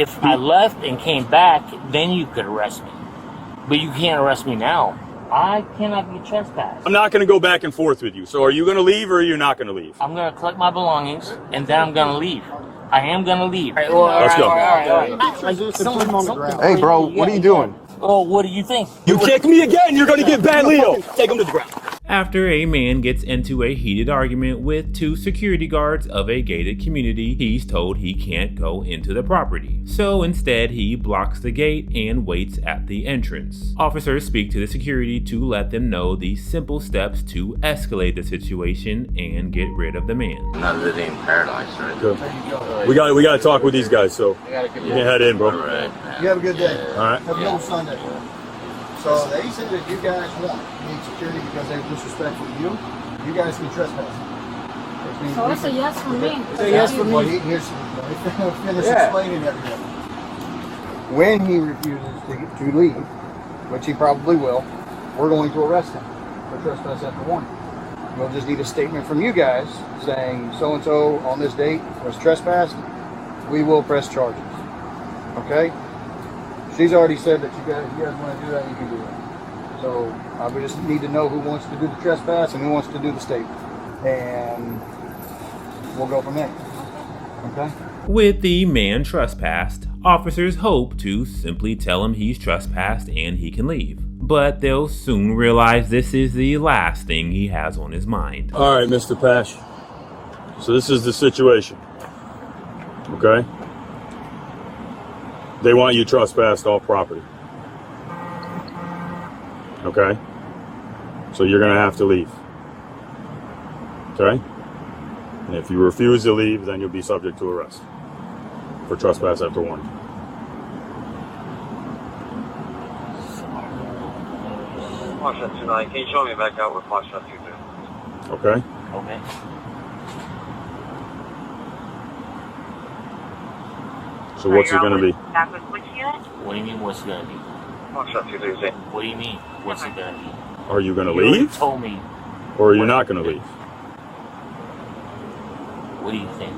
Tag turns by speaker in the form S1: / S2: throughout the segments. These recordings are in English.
S1: If I left and came back, then you could arrest me. But you can't arrest me now. I cannot be trespassed.
S2: I'm not going to go back and forth with you. So are you going to leave or are you not going to leave?
S1: I'm going to collect my belongings, and then I'm going to leave. I am going to leave.
S2: Let's go.
S1: All right.
S3: Hey, bro, what are you doing?
S1: Oh, what do you think?
S2: You kick me again, you're going to get bad Leo. Take him to the ground.
S4: After a man gets into a heated argument with two security guards of a gated community, he's told he can't go into the property. So instead, he blocks the gate and waits at the entrance. Officers speak to the security to let them know the simple steps to escalate the situation and get rid of the man.
S5: Not living in paradise, right?
S2: Good. We got to talk with these guys, so you can head in, bro.
S5: Right.
S3: You have a good day.
S2: All right.
S3: Have a good Sunday. So they said that you guys need security because they're disrespectful to you. You guys can trespass.
S6: So it's a yes for me.
S3: It's a yes for me. Let me finish explaining everything. When he refuses to leave, which he probably will, we're going to arrest him for trespass after warning. We'll just need a statement from you guys saying so-and-so on this date was trespassed. We will press charges. Okay? She's already said that you guys want to do that, you can do that. So we just need to know who wants to do the trespass and who wants to do the statement. And we'll go from there. Okay?
S4: With the man trespassed, officers hope to simply tell him he's trespassed and he can leave. But they'll soon realize this is the last thing he has on his mind.
S2: All right, Mr. Pash. So this is the situation. Okay? They want you trespassed off property. Okay? So you're going to have to leave. Okay? And if you refuse to leave, then you'll be subject to arrest for trespass after warning.
S5: Marshal 29, can you show me back out with Marshal 22?
S2: Okay?
S1: Okay.
S2: So what's it going to be?
S6: Back with which unit?
S1: What do you mean, what's it going to be?
S5: Marshal 22.
S1: What do you mean, what's it going to be?
S2: Are you going to
S1: You already
S2: leave?
S1: told me.
S2: Or are you not going to leave?
S1: What do you think?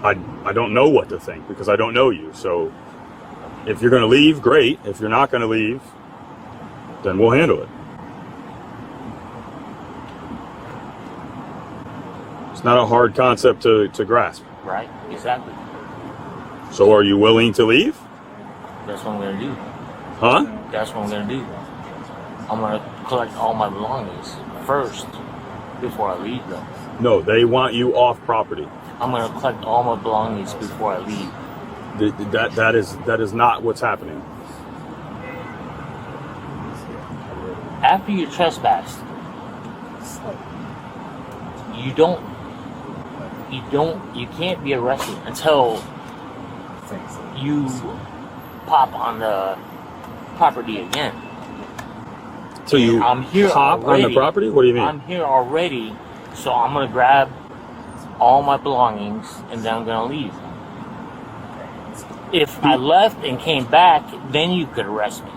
S2: I don't know what to think because I don't know you. So if you're going to leave, great. If you're not going to leave, then we'll handle it. It's not a hard concept to grasp.
S1: Right? Exactly.
S2: So are you willing to leave?
S1: That's what I'm going to do.
S2: Huh?
S1: That's what I'm going to do. I'm going to collect all my belongings first before I leave, though.
S2: No, they want you off property.
S1: I'm going to collect all my belongings before I leave.
S2: That is not what's happening.
S1: After you're trespassed, you can't be arrested until you pop on the property again.
S2: So you
S1: I'm here
S2: pop
S1: already.
S2: on the property? What do you mean?
S1: I'm here already, so I'm gonna grab all my belongings and then I'm gonna leave. If I left and came back, then you could arrest me.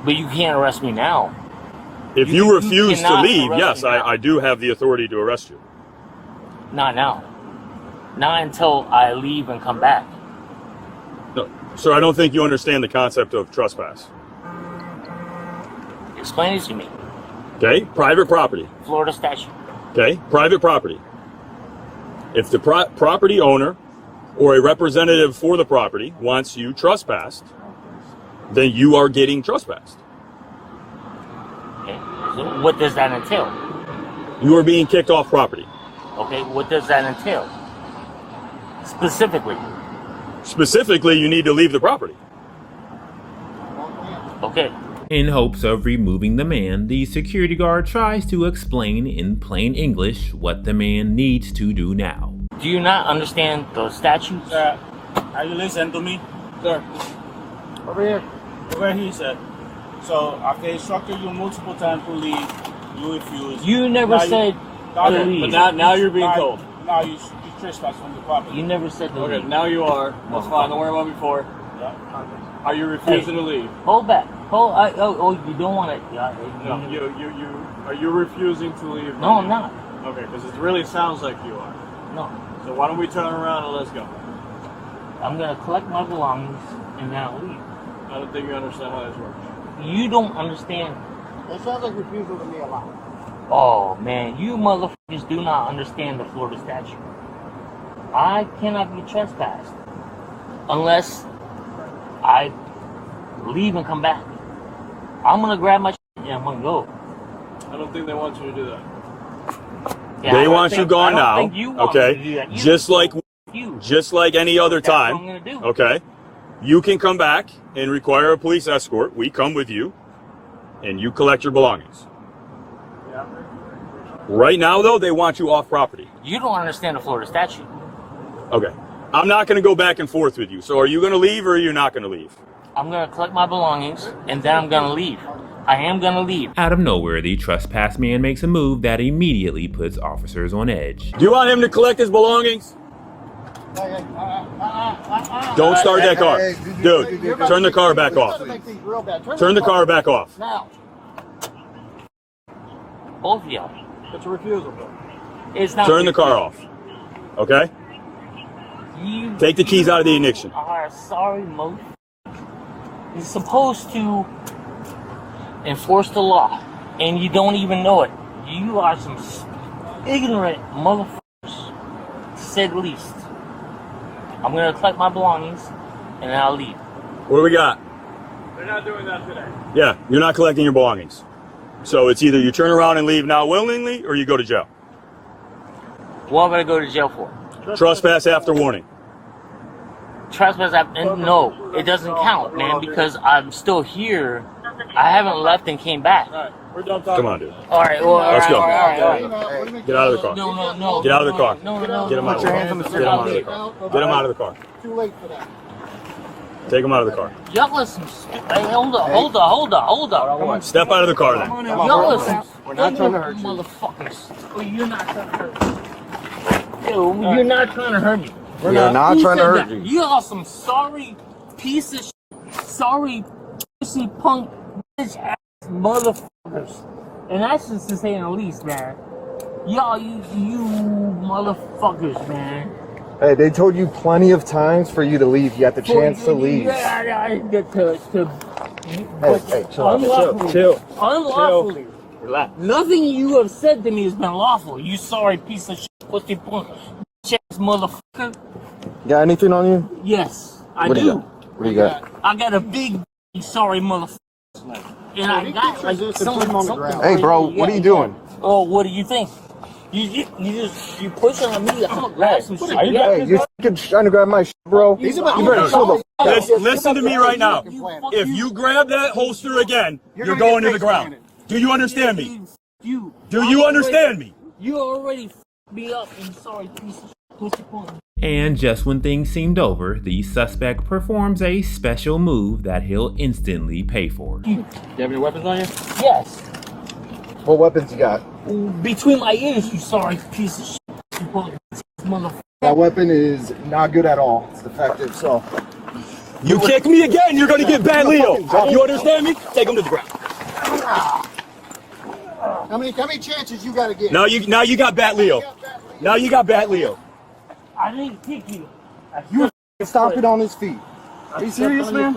S1: But you can't arrest me now.
S2: If you refuse to
S1: cannot
S2: leave,
S1: arrest
S2: yes,
S1: me now.
S2: I do have the authority to arrest you.
S1: Not now. Not until I leave and come back.
S2: No, sir, I don't think you understand the concept of trespass.
S1: Explain it to me.
S2: Okay? Private property.
S1: Florida statute.
S2: Okay? Private property. If the property owner or a representative for the property wants you trespassed, then you are getting trespassed.
S1: Okay. So what does that entail?
S2: You are being kicked off property.
S1: Okay, what does that entail? Specifically.
S2: Specifically, you need to leave the property.
S1: Okay.
S4: In hopes of removing the man, the security guard tries to explain in plain English what the man needs to do now.
S1: Do you not understand the statutes?
S7: Sir, are you listening to me? Sir.
S3: Over here.
S7: Over here, sir. So, after instructed you multiple times to leave, you refuse.
S1: You never said to leave.
S7: But now you're being told. Now you trespass from the property.
S1: You never said to leave.
S7: Okay, now you are. That's fine. Don't worry about it before.
S1: Yeah.
S7: Are you refusing to leave?
S1: Hold back. You don't want to.
S7: No, are you refusing to leave?
S1: No, I'm not.
S7: Okay, because it really sounds like you are.
S1: No.
S7: So why don't we turn around and let's go?
S1: I'm gonna collect my belongings and then I'll leave.
S7: I don't think you understand how this works.
S1: You don't understand.
S3: That sounds like refusal to me a lot.
S1: Oh man, you motherfuckers do not understand the Florida statute. I cannot be trespassed unless I leave and come back. I'm gonna grab my shit and I'm gonna go.
S7: I don't think they want you to do that.
S1: Yeah,
S2: They
S1: I don't
S2: want you
S1: think-
S2: gone
S1: I don't
S2: now.
S1: think you want me to do
S2: Okay.
S1: that. You-
S2: Just like any other
S1: That's what I'm
S2: time.
S1: gonna do.
S2: Okay. You can come back and require a police escort. We come with you and you collect your belongings.
S7: Yeah.
S2: Right now, though, they want you off property.
S1: You don't understand the Florida statute.
S2: Okay. I'm not going to go back and forth with you. So are you going to leave or are you not going to leave?
S1: I'm gonna collect my belongings and then I'm gonna leave. I am gonna leave.
S4: Out of nowhere, the trespass man makes a move that immediately puts officers on edge.
S2: Do you want him to collect his belongings? Don't start that car. Dude, turn the car back off. Turn the car back off.
S3: Now.
S1: Both of y'all.
S7: It's a refusal, bro.
S1: It's not.
S2: Turn the car off. Okay?
S1: You
S2: Take the keys out of the ignition.
S1: are sorry, motherfucker. You're supposed to enforce the law, and you don't even know it. You are some ignorant motherfuckers, to say the least. I'm gonna collect my belongings, and then I'll leave.
S2: What do we got?
S7: They're not doing that today.
S2: Yeah, you're not collecting your belongings. So it's either you turn around and leave now willingly, or you go to jail.
S1: What am I gonna go to jail for?
S2: Trespass after warning.
S1: Trespass? No, it doesn't count, man, because I'm still here. I haven't left and came back.
S7: All right, we're done talking.
S2: Come on, dude.
S1: All right, well,
S2: Let's go.
S1: all right.
S2: Get out of the car.
S1: No.
S2: Get out of the car.
S1: No.
S2: Get him out of the car. Get him out of the car. Get him out of the car.
S3: Too late for that.
S2: Take him out of the car.
S1: Y'all listen. Hey, hold up.
S3: Come on.
S2: Step out of the car then.
S1: Y'all listen.
S3: We're not trying to hurt you.
S1: Motherfuckers. Oh, you're not trying to hurt me. Yo, you're not trying to hurt me.
S3: We are not
S1: Who
S3: trying to
S1: said
S3: hurt
S1: that?
S3: you.
S1: You are some sorry piece of shit. Sorry pussy punk bitch ass motherfuckers. And that's just to say the least, man. Y'all, you motherfuckers, man.
S8: Hey, they told you plenty of times for you to leave. You got the chance to leave.
S1: Yeah, I didn't get to
S8: Hey, chill out.
S1: unlawfully. Relax. Nothing you have said to me has been lawful. You sorry piece of shit, pussy punk, bitch ass motherfucker.
S8: You got anything on you?
S1: Yes, I
S8: What do
S1: do.
S8: you got? What do you got?
S1: I got a big sorry motherfucker. And I got like something
S3: on the ground.
S8: Hey, bro, what are you doing?
S1: Oh, what do you think? You pushing on me. I'm gonna grab some shit.
S8: Hey, you're fucking trying to grab my shit, bro.
S3: He's about
S8: You better chill the f-
S2: Listen to me right now. If you grab that holster again, you're going to the ground. Do you understand me?
S1: Do
S2: you understand me?
S1: You already f***ed me up, and sorry piece of shit. Pussy punk.
S4: And just when things seemed over, the suspect performs a special move that he'll instantly pay for.
S7: Do you have any weapons on you?
S1: Yes.
S8: What weapons you got?
S1: Between my ears, you sorry piece of shit. Pussy punk, motherfucker.
S8: That weapon is not good at all. It's defective, so.
S2: You kick me again, you're going to get bad Leo. You understand me? Take him to the ground.
S3: How many chances you got to get?
S2: Now you got bat Leo. Now you got bat Leo.
S1: I didn't kick you.
S8: You stop it on his feet. Are you serious, man?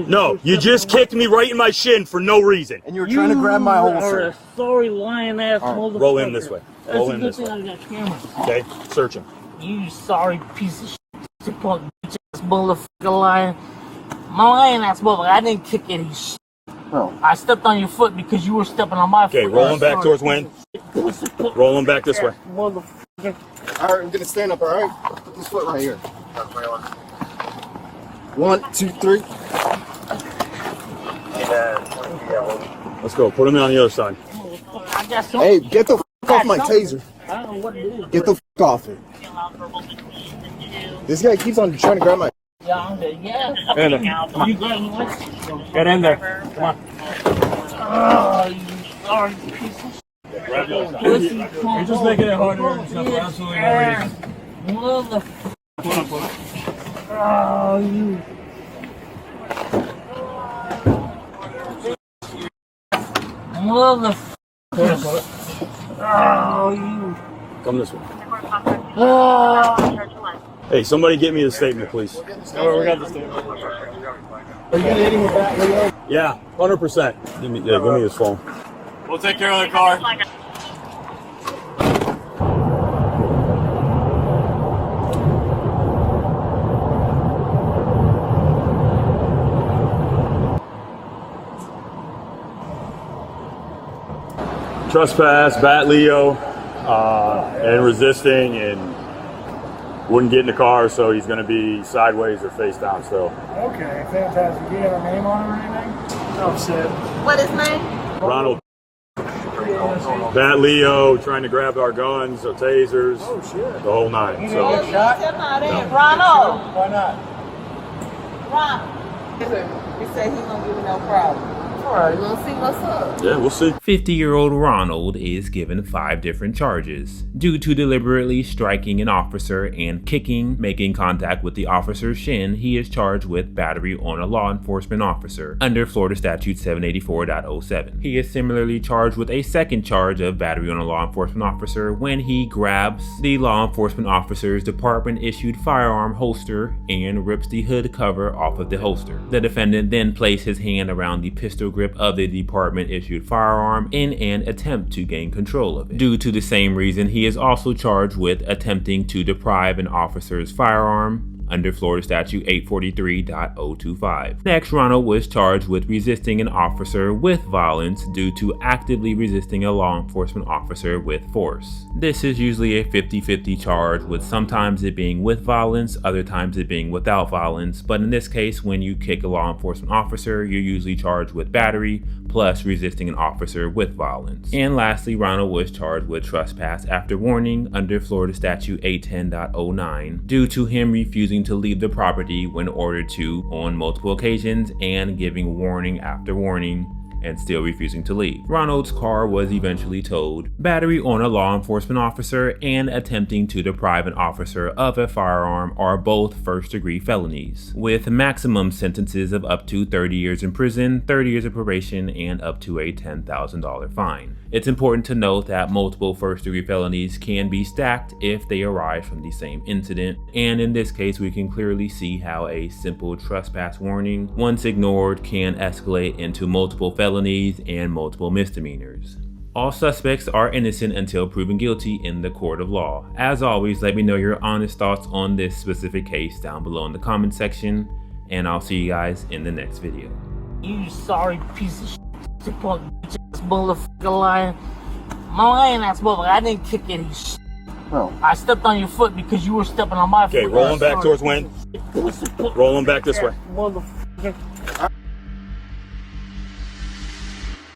S2: No, you just kicked me right in my shin for no reason.
S8: And you're trying to grab my
S1: You are
S8: holster.
S1: a sorry lying ass motherfucker.
S2: Roll him this way.
S1: That's
S2: Roll
S1: a
S2: him
S1: good
S2: this
S1: thing
S2: way.
S1: I got camera.
S2: Okay, search him.
S1: You sorry piece of shit, punk bitch ass motherfucker lying. My lying ass motherfucker. I didn't kick any shit.
S8: Bro.
S1: I stepped on your foot because you were stepping on my foot.
S2: Okay, roll him back towards Wayne. Roll him back this way.
S1: Motherfucker.
S8: All right, I'm gonna stand up. All right, put this foot right here. 1, 2, 3.
S2: Let's go. Put him on the other side.
S1: I got some.
S8: Hey, get the f off my taser.
S1: I don't know what it is.
S8: Get the f off it. This guy keeps on trying to grab my.
S1: Yeah, I'm good. Yeah.
S7: Get in there.
S1: You got me what?
S7: Get in there. Come on.
S1: Oh, you sorry piece of shit. Pussy
S7: You're
S1: punk.
S7: just making it harder on yourself for absolutely no reason.
S1: Motherfucker.
S7: Pull up.
S1: Oh, you. Motherfucker. Oh, you.
S2: Come this way.
S1: Oh.
S2: Hey, somebody get me the statement, please.
S8: We got the statement.
S3: Are you gonna hit him with that, Leo?
S2: Yeah, 100%. Give me his phone.
S7: We'll take care of the car.
S2: Trespass, bat Leo, and resisting, and wouldn't get in the car, so he's going to be sideways or face down still.
S3: Okay, fantastic. Do you have a name on him or anything? Oh, shit.
S6: What is name?
S2: Ronald. Bat Leo trying to grab our guns, our tasers, the whole nine. So
S6: Ronald.
S3: Why not?
S6: Ronald. He said he gonna give me no problem. Alright, we'll see what's up.
S2: yeah, we'll see.
S4: 50-year-old Ronald is given 5 different charges. Due to deliberately striking an officer and kicking, making contact with the officer's shin, he is charged with battery on a law enforcement officer under Florida Statute 784.07. He is similarly charged with a second charge of battery on a law enforcement officer when he grabs the law enforcement officer's department-issued firearm holster and rips the hood cover off of the holster. The defendant then placed his hand around the pistol grip of the department-issued firearm in an attempt to gain control of it. Due to the same reason, he is also charged with attempting to deprive an officer's firearm under Florida Statute 843.025. Next, Ronald was charged with resisting an officer with violence due to actively resisting a law enforcement officer with force. This is usually a 50-50 charge, with sometimes it being with violence, other times it being without violence, but in this case, when you kick a law enforcement officer, you're usually charged with battery plus resisting an officer with violence. And lastly, Ronald was charged with trespass after warning under Florida Statute 810.09 due to him refusing to leave the property when ordered to on multiple occasions and giving warning after warning and still refusing to leave. Ronald's car was eventually towed. Battery on a law enforcement officer and attempting to deprive an officer of a firearm are both first-degree felonies, with maximum sentences of up to 30 years in prison, 30 years of probation, and up to a $10,000 fine. It's important to note that multiple first-degree felonies can be stacked if they arise from the same incident, and in this case we can clearly see how a simple trespass warning, once ignored, can escalate into multiple felonies and multiple misdemeanors. All suspects are innocent until proven guilty in the court of law. As always, let me know your honest thoughts on this specific case down below in the comment section, and I'll see you guys in the next video.
S1: You sorry piece of shit, punk bitch ass motherfucker lying. My lying ass motherfucker, I didn't kick any shit.
S3: No.
S1: I stepped on your foot because you were stepping on my foot.
S2: Okay, roll him back towards Wayne. Roll him back this way.
S1: Motherfucker.